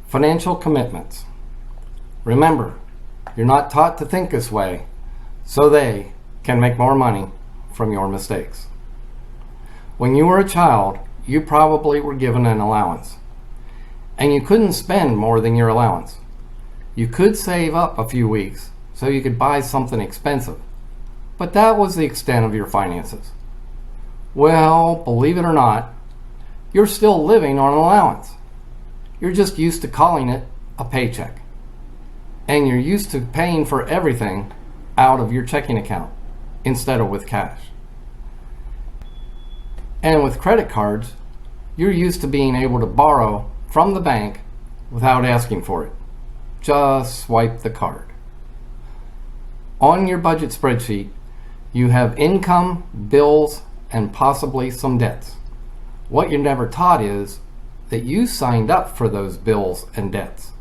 Financial commitments. Remember, you're not taught to think this way, so they can make more money from your mistakes. When you were a child, you probably were given an allowance, and you couldn't spend more than your allowance. You could save up a few weeks so you could buy something expensive, but that was the extent of your finances. Well, believe it or not, you're still living on an allowance. You're just used to calling it a paycheck. And you're used to paying for everything out of your checking account instead of with cash. And with credit cards, you're used to being able to borrow from the bank without asking for it. Just swipe the card. On your budget spreadsheet, you have income, bills, and possibly some debts. What you're never taught is that you signed up for those bills and debts.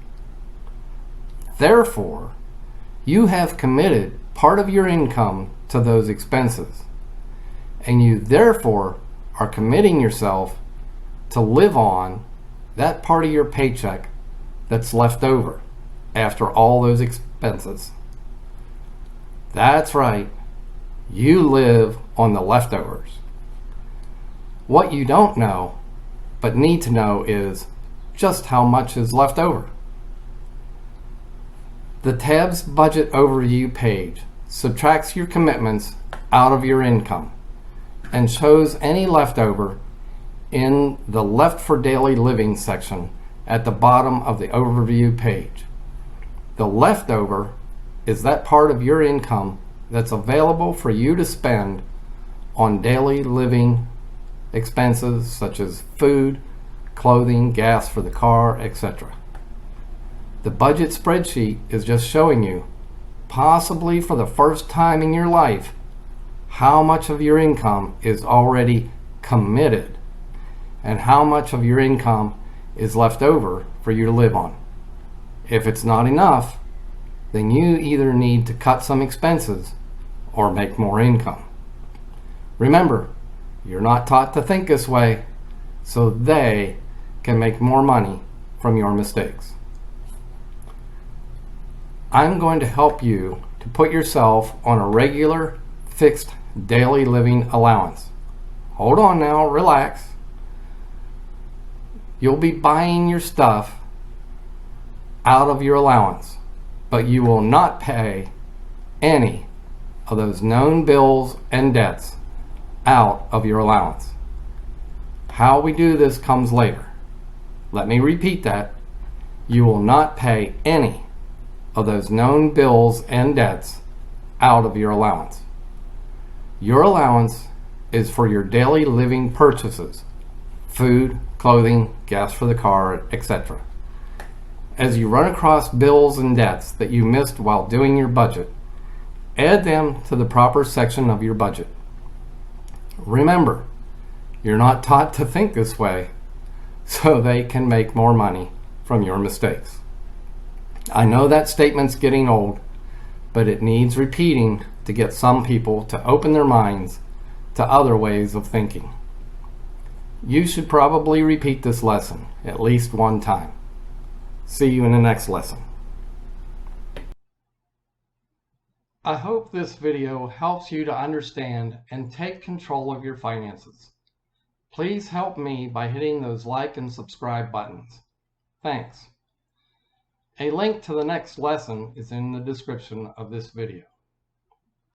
Therefore, you have committed part of your income to those expenses, and you therefore are committing yourself to live on that part of your paycheck that's left over after all those expenses. That's right, you live on the leftovers. What you don't know but need to know is just how much is left over. The TABS Budget Overview page subtracts your commitments out of your income and shows any leftover in the Left for Daily Living section at the bottom of the overview page. The leftover is that part of your income that's available for you to spend on daily living expenses such as food, clothing, gas for the car, etc. The budget spreadsheet is just showing you, possibly for the first time in your life, how much of your income is already committed and how much of your income is left over for you to live on. If it's not enough, then you either need to cut some expenses or make more income. Remember, you're not taught to think this way, so they can make more money from your mistakes. I'm going to help you to put yourself on a regular, fixed daily living allowance. Hold on now, relax. You'll be buying your stuff out of your allowance, but you will not pay any of those known bills and debts out of your allowance. How we do this comes later. Let me repeat that. You will not pay any of those known bills and debts out of your allowance. Your allowance is for your daily living purchases, food, clothing, gas for the car, etc. As you run across bills and debts that you missed while doing your budget, add them to the proper section of your budget. Remember, you're not taught to think this way, so they can make more money from your mistakes. I know that statement's getting old, but it needs repeating to get some people to open their minds to other ways of thinking. You should probably repeat this lesson at least one time. See you in the next lesson. I hope this video helps you to understand and take control of your finances. Please help me by hitting those like and subscribe buttons. Thanks. A link to the next lesson is in the description of this video.